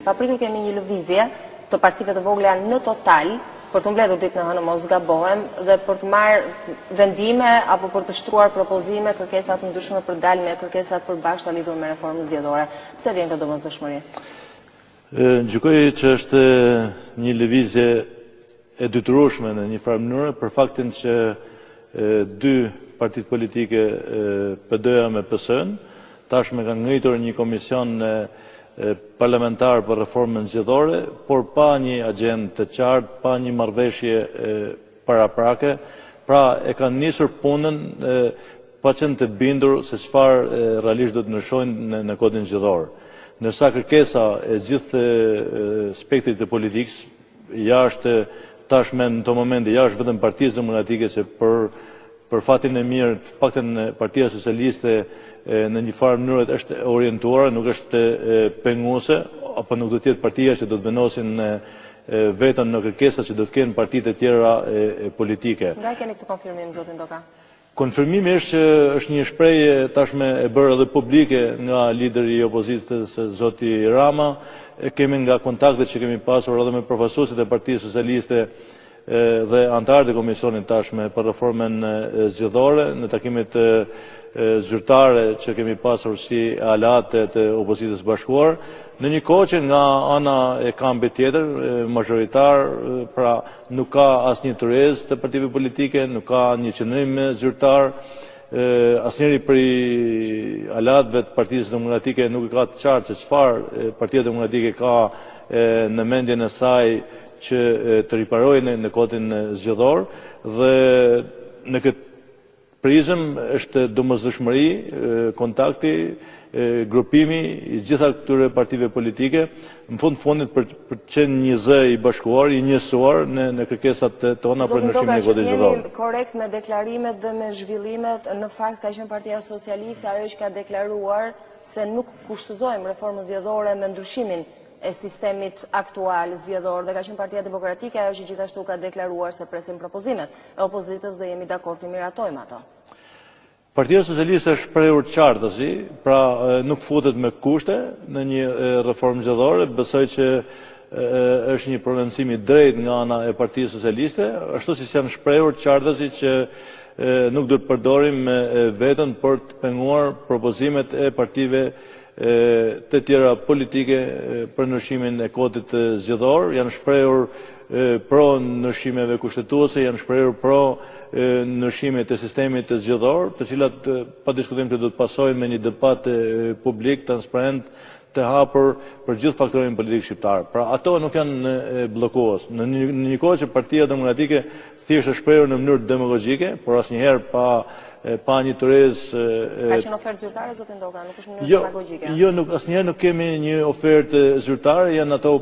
Papritur kemi një lëvizje të partive të vogla në total për të mbledhur ditën e hënë mos gabohem dhe për të marrë vendime apo për të shtruar propozime, kërkesa të ndryshme për dalë me kërkesat përbashkëta lidhur me reformën zgjedhore. Pse vjen kjo domosdoshmëri? Gjykoj që është një lëvizje e detyrueshme në një farë mënyrë për faktin që dy partitë politike PD-ja me PS-n tashmë kanë ngritur një komision parlamentar për reformën zgjedhore, por pa një agjendë të qartë, pa një marrëveshje paraprake, pra e kanë nisur punën pa qenë të bindur se çfarë realisht do të ndryshojnë në kodin zgjedhor. Ndërsa kërkesa e gjithë spektrit të politikës, jashtë tashmë në këto momente jashtë vetëm Partisë Demokratike, se për fatin e mirë, të paktën Partia Socialiste në një farë mënyrë është orientuar, nuk është penguese, apo nuk do të jetë partia që do të vendosin vetën në kërkesat që do të kenë partitë e tjera politike. Nga keni këtë konfirmim, zotin Doka? Konfirmimi është një shprehje tashmë e bërë edhe publike nga lideri i opozitës, zoti Rama. Kemi nga kontaktet që kemi pasur edhe me përfaqësuesit e Partisë Socialiste dhe antarët e komisionit tashmë për reformën zgjedhore, në takimet zyrtare që kemi pasur si aleate të opozitës bashkuar, në një kohë që nga ana e kampit tjetër, mazhoritar, pra nuk ka asnjë tërëz të partive politike, nuk ka një qëndrim zyrtar, asnjëri prej aleatëve të Partisë Demokratike nuk ka të qartë se çfarë Partia Demokratike ka në mendjen e saj që të riparojnë në kodin zgjedhor, dhe në këtë prizëm është domosdoshmëri, kontakti, grupimi i gjitha këtyre partive politike, në fundit për të qenë një zë i bashkuar, i njësuar në kërkesat tona për ndryshimin e kodit zgjedhor. Jeni korrekt me deklarimet dhe me zhvillimet, në fakt ka qenë Partia Socialiste ajo që ka deklaruar se nuk kushtëzojmë reformën zgjedhore me ndryshimin e sistemit aktual zgjedhor, dhe ka qenë Partia Demokratike ajo që gjithashtu ka deklaruar se presim propozimet e opozitës dhe jemi dakord të miratojmë ato. Partia Socialiste është shprehur qartësi, pra nuk futet me kushte në një reformë zgjedhore, besoj që është një prononcim i drejtë nga ana e Partisë Socialiste, ashtu si janë shprehur qartësi që nuk duhet përdorim veten për të penguar propozimet e partive të tjera politike për ndryshimin e kodit zgjedhor. Janë shprehur pro ndryshimeve kushtetuese, janë shprehur pro ndryshimit të sistemit të zgjedhor, të cilat pa diskutim të do të pasojnë me një debat publik, transparent, të hapur për gjithë faktorin politik shqiptar. Pra ato nuk janë bllokues. Në një kohë që Partia Demokratike thjesht është shprehur në mënyrë demagogjike, por asnjëherë pa një tërëz. Ka qenë ofertë zyrtare, zotin Doka, nuk është mënyrë demagogjike. Jo, asnjëherë nuk kemi një ofertë zyrtare, janë ato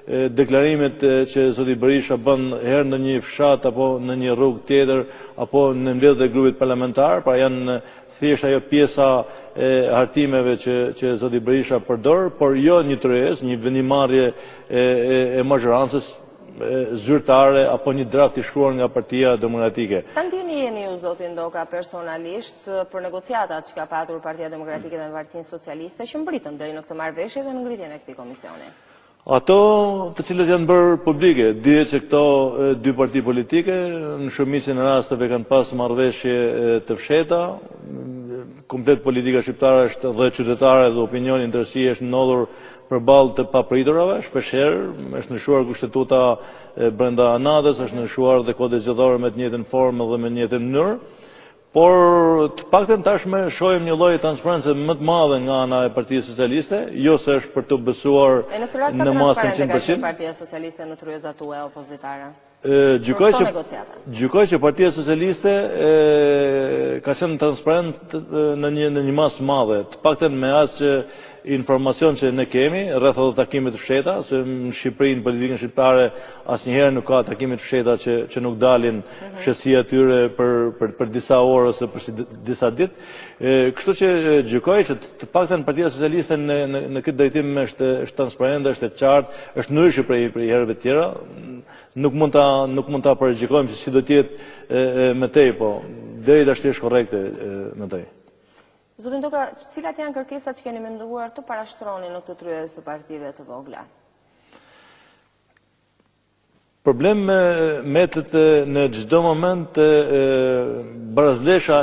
deklarimet që zoti Berisha bën herë në një fshat apo në një rrugë tjetër apo në mbledhjet e grupit parlamentar, pra janë thjesht ajo pjesa e hartimeve që zoti Berisha përdor, por jo një tërëz, një vendimarrje e mazhorancës zyrtare apo një draft i shkruar nga Partia Demokratike. Sa ndjeni jeni ju, zotin Doka, personalisht për negociatat që ka patur Partia Demokratike dhe Partinë Socialiste që mbritën deri në këtë marrëveshje dhe në ngritjen e këtij komisioni? Ato të cilët janë bërë publike, dihet që këto dy parti politike në shumicën e rasteve kanë pas marrëveshje të fshehta, komplet politika shqiptare është dhe qytetare dhe opinioni ndërsi është ndodhur përballë të papriturave, shpeshherë është ndryshuar kushtetuta brenda anatës, është ndryshuar dhe kodi zgjedhor me të njëjtën formë dhe me të njëjtën mënyrë. Por të paktën tashmë shohim një lloj transparencë më të madhe nga ana e Partisë Socialiste, jo se është për të besuar në masën 100%. Ka qenë Partia Socialiste në tryezat tuaja opozitare? Gjykoj që Partia Socialiste ka qenë transparent në një masë madhe, të paktën me asë informacion që ne kemi rreth ato takime të fshehta, se në Shqipëri në politikën shqiptare asnjëherë nuk ka takime të fshehta që nuk dalin fshehësia tyre për disa orë ose për disa ditë. Kështu që gjykoj që të paktën Partia Socialiste në këtë drejtim është transparente, është e qartë, është ndryshe prej herëve të tjera. Nuk mund ta paraqitojmë se si do të jetë me tej, po deri tash është korrekte me tej. Zotin Toka, cilat janë kërkesat që keni menduar të parashtroni në këtë tryezë të partive të vogla? Problem metet në çdo moment barazlesha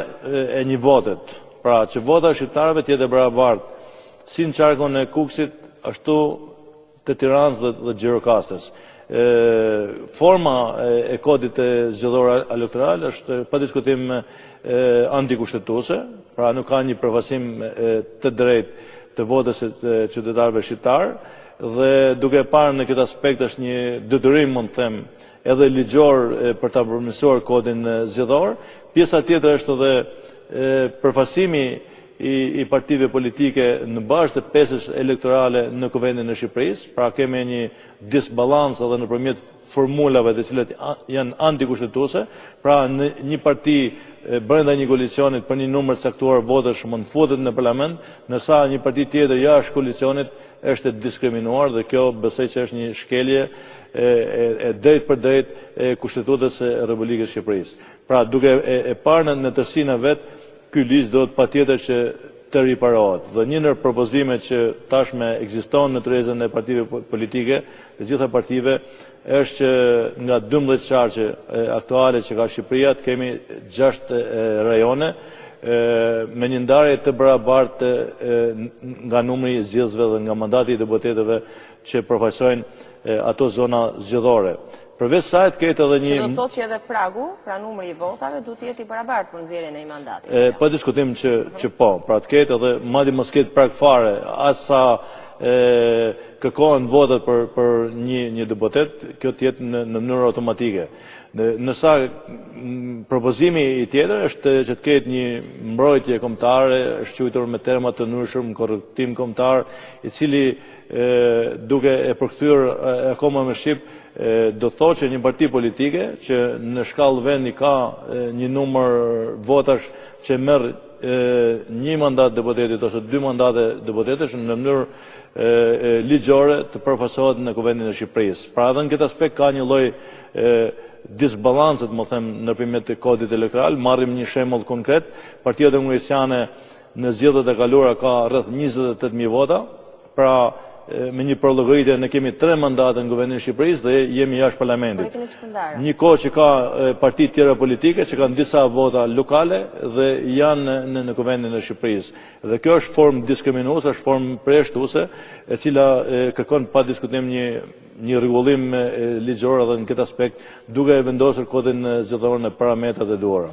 e një votet. Pra që vota shqiptarëve të jetë e barabartë, si në qarkun e Kukësit, ashtu të Tiranës dhe Gjirokastës. Forma e kodit e zgjedhor elektoral është pa diskutim antikushtetuese, pra nuk ka një përfasim të drejtë të votës të qytetarëve shqiptarë, dhe duke parë në këtë aspekt është një detyrim, mund të them, edhe ligjor për ta përmirësuar kodin zgjedhor. Pjesa tjetër është edhe përfasimi i partive politike në bazë të pesës elektorale në Kuvendin e Shqipërisë, pra kemi një disbalans edhe nëpërmjet formulave të cilat janë antikushtetuese, pra në një parti brenda një koalicionit për një numër caktuar votash mund futet në parlament, ndërsa një parti tjetër jashtë koalicionit është e diskriminuar, dhe kjo besoj që është një shkelje e drejt për drejt e Kushtetutës së Republikës së Shqipërisë. Pra duke e parë në tërësinë e vet, ky ligj do të patjetër që të riparohet. Dhe një ndër propozimet që tashme ekziston në tryezën e partive politike, të gjitha partive, është që nga 12 qarqe aktuale që ka Shqipëria, të kemi 6 rajone me një ndarje të barabartë nga numri i zgjedhësve dhe nga mandati i deputetëve që përfaqësojnë ato zona zgjedhore. Përveç saj të ketë edhe një... Që do të thotë që edhe pragu, pra numri i votave, du të jetë i barabartë për nxjerrjen e një mandati. Pa diskutim që po, pra të ketë edhe madje mos ketë prag fare, as sa kërkohen votat për një deputet, kjo të jetë në mënyrë automatike. Nësa propozimi i tjetër është që të ketë një mbrojtje kombëtare, është quajtur me terma të ndryshëm, korrektim kombëtar, i cili duke e përkthyer akoma me shqip, do të thotë që një parti politike që në shkallë vendi ka një numër votash që merr një mandat deputetit ose 2 mandate deputetësh në mënyrë ligjore të përfasohet në Kuvendin e Shqipërisë. Pra edhe në këtë aspekt ka një lloj disbalancet, më them, nëpërmjet të kodit elektoral. Marrim një shembull konkret, Partia Demokraciane në zgjedhjet e kaluara ka rreth 28.000 vota, pra me një përllogëritje ne kemi 3 mandate në Kuvendin e Shqipërisë dhe jemi jashtë parlamentit. Një kohë që ka parti tjera politike që kanë disa vota lokale dhe janë në Kuvendin e Shqipërisë. Dhe kjo është formë diskriminuese, është formë përjashtuese, e cila kërkon pa diskutim një rregullim ligjor edhe në këtë aspekt, duke e vendosur kodin zgjedhor në parametrat e duhura.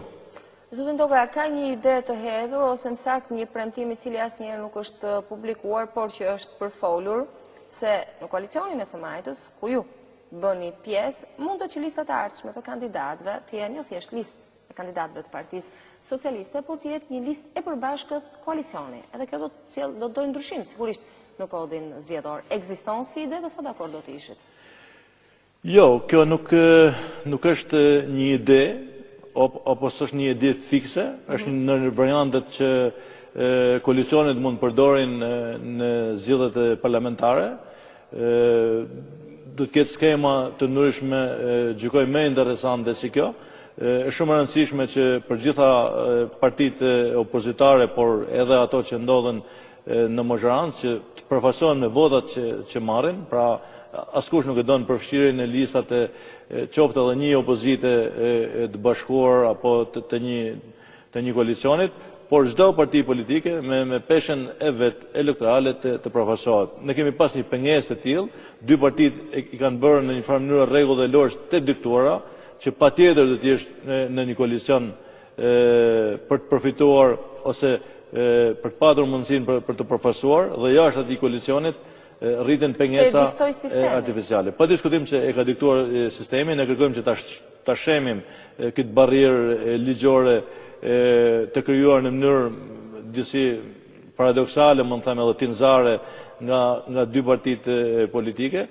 Zotin Toka, ka një ide të hedhur ose më saktë një premtim i cili asnjëherë nuk është publikuar, por që është përfolur, se në koalicionin e së majtës, ku ju bëni pjesë, mundet që listat e ardhshme të kandidatëve të jenë jo thjesht listë e kandidatëve të Partisë Socialiste, por të jetë një listë e përbashkët koalicioni. Edhe kjo do të dojë ndryshim, sigurisht, në kodin zgjedhor. Ekziston si ide dhe sa dakord do të ishit? Jo, kjo nuk është një ide, apo s'është një ide fikse, është në variantet që koalicionet mund përdorin në zgjedhjet parlamentare. Do të ketë skema të ndryshme, gjykoj më interesante si kjo. Është shumë e rëndësishme që për gjitha partitë opozitare, por edhe ato që ndodhen në Mozharancë, që të përfaqësohen me votat që marrin, pra askush nuk e don përfshirjen e listat qoftë edhe një opozite të bashkuar apo të një koalicionit, por çdo parti politike me peshën e vet elektorale të përfaqësohet. Ne kemi pas një pengesë të tillë, 2 partitë i kanë bërë në një farë mënyrë rregullore të diktuara, që patjetër do të jesh në një koalicion për të përfituar ose për të patur mundësinë për të përfaqësuar, dhe jashtë atij koalicionit rriten pengesa artificiale. Pa diskutim që e ka diktuar sistemi, ne kërkojmë që ta shemim këtë barrierë ligjore të krijuar në mënyrë disi paradoksale, mund të them edhe tinzare nga 2 partitë politike.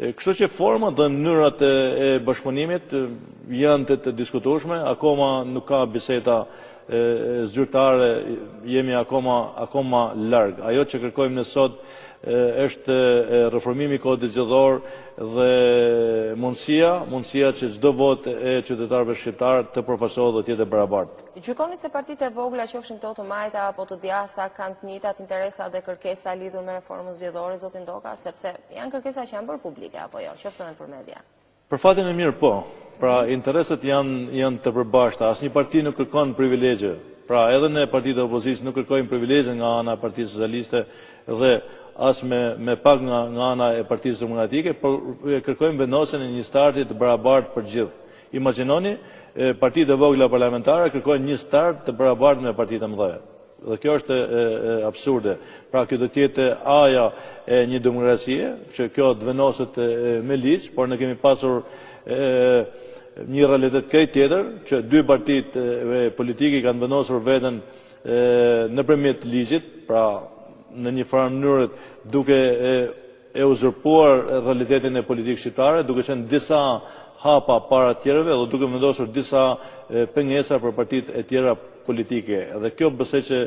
Kështu që format dhe mënyrat e bashkëpunimit janë të diskutueshme, akoma nuk ka biseda zyrtare jemi akoma larg. Ajo që kërkojmë ne sot është reformimi i kodit zgjedhor dhe mundësia që çdo votë e qytetarëve shqiptar të përfaqësohet dhe të jetë e barabartë. Gjykoni se partitë e vogla, qofshin këto të majta apo të djatha, kanë të njëjtat interesa dhe kërkesa lidhur me reformën zgjedhore, zotin Doka, sepse janë kërkesa që janë bërë publike apo jo, qoftë nëpër media. Për fatin e mirë po. Pra interesat janë të përbashkëta. Asnjë parti nuk kërkon privilegje. Pra edhe ne partitë e opozicës nuk kërkojmë privilegje nga ana e Partisë Socialiste dhe as me pak nga ana e Partisë Demokratike, por kërkojmë vendosjen e një starti të barabartë për gjithë. Imagjinoni, partitë e vogla parlamentare kërkojnë një start të barabartë me partitë e mëdha. Dhe kjo është absurde. Pra kjo do të jetë aja e një demokracie, që kjo të vendoset me ligj, por ne kemi pasur një realitet krejt tjetër, që dy partitë politike kanë vendosur veten nëpërmjet ligjit, pra në një farë mënyrë duke e uzurpuar realitetin e politikës shqiptare, duke qenë disa hapa para tjerëve dhe duke vendosur disa pengesa për partitë e tjera politike. Dhe kjo besoj që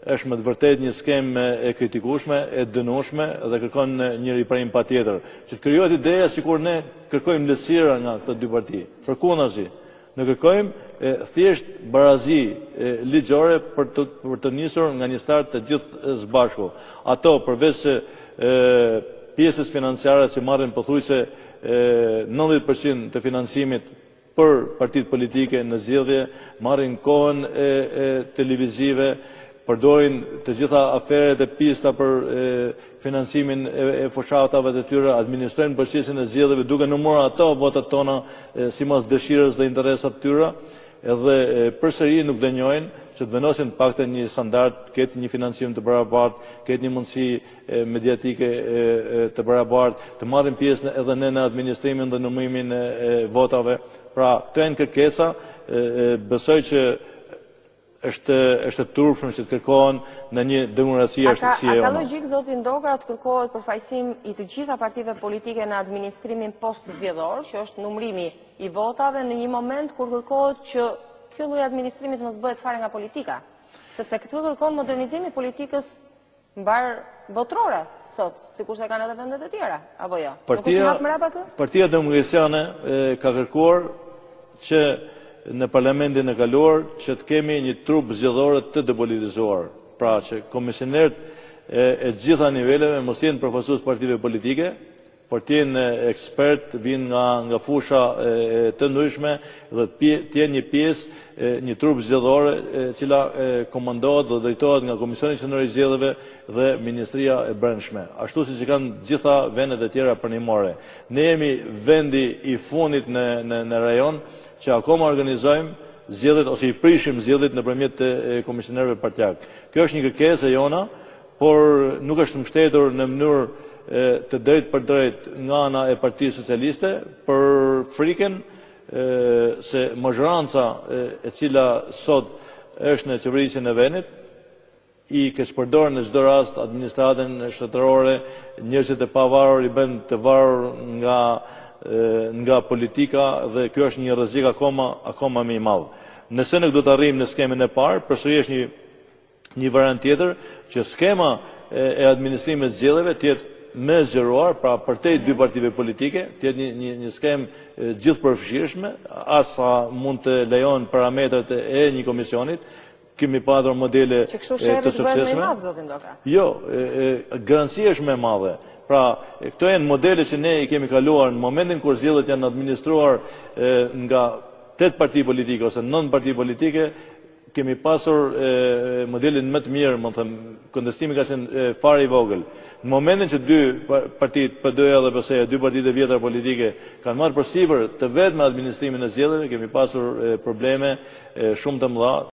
është me të vërtet një skemë e kritikueshme, e dënueshme dhe kërkon një ripërim patjetër. Që të krijohet ideja sikur ne kërkojmë lehtësira nga këto dy parti. Përkundazi, ne kërkojmë thjesht barazi ligjore për të nisur nga një start të gjithë së bashku. Ato përveç pjesës financiare që marrin pothuajse 90% të financimit për partitë politike në zgjedhje, marrin kohën televizive, përdorin të gjitha aferet e pista për financimin e fushatave të tyre, administrojnë përgjithësinë e zgjedhjeve duke numëruar ato votat tona sipas dëshirës dhe interesat tyre, edhe përsëri nuk dënjojnë që të vendosin paktën një standard, ketë një financim të barabartë, ketë një mundësi mediatike të barabartë, të marrin pjesë edhe ne në administrimin dhe numërimin e votave. Pra, këto janë kërkesa, besoj që është turpshëm që të kërkohen në një demokraci ashtu si e jonë. A ka logjik, zotin Doka, të kërkohet përfaqësim i të gjitha partive politike në administrimin post-zgjedhor, që është numërimi i votave në një moment kur kërkohet që ky lloj administrimit mos bëhet fare nga politika, sepse këtu kërkon modernizimi i politikës mbar botrore sot, sikur se kanë edhe vendet e tjera, apo jo? Nuk është një hap mbrapa kë? Partia Demokraciane ka kërkuar që në parlamentin e kaluar që të kemi një trup zgjedhore të depolitizuar. Pra që komisionerët e gjitha niveleve mos jenë përfaqësues partive politike, por të jenë ekspert, vinë nga fusha të ndryshme dhe të jenë një pjesë, një trup zgjedhore e cila komandohet dhe drejtohet nga Komisioni Qendror i Zgjedhjeve dhe Ministria e Brendshme. Ashtu siç kanë gjitha vendet e tjera përnimore. Ne jemi vendi i fundit në rajon që akoma organizojmë zgjedhjet ose i prishim zgjedhjet nëpërmjet komisionerëve partijak. Kjo është një kërkesë e jona, por nuk është mbështetur në mënyrë të drejt për drejt nga ana e Partisë Socialiste për frikën se mazhoranca e cila sot është në qeverisjen e vendit i keqpërdor në çdo rast administratën shtetërore, njerëzit e pavarur i bën të varur nga politika dhe kjo është një rrezik akoma më i madh. Nëse nuk do të arrijmë në skemën e parë, përsëri është një variant tjetër që skema e administrimit të zgjedhjeve të jetë më zgjeruar, pra përtej dy partive politike, të jetë një skemë gjithëpërfshirshme, asa mund të lejon parametrat e një komisionit. Kemi patur modele të suksesshme. Jo, garancia është më e madhe. Pra, këto janë modele që ne i kemi kaluar në momentin kur zgjedhjet janë administruar nga 8 parti politike ose 9 parti politike, kemi pasur modelin më të mirë, më them, kontestimi ka qenë fare i vogël. Në momentin që dy partitë, PD-ja dhe PS-ja, dy partitë e vjetra politike, kanë marrë përsipër të vetme administrimin e zgjedhjeve, kemi pasur probleme shumë të mëdha.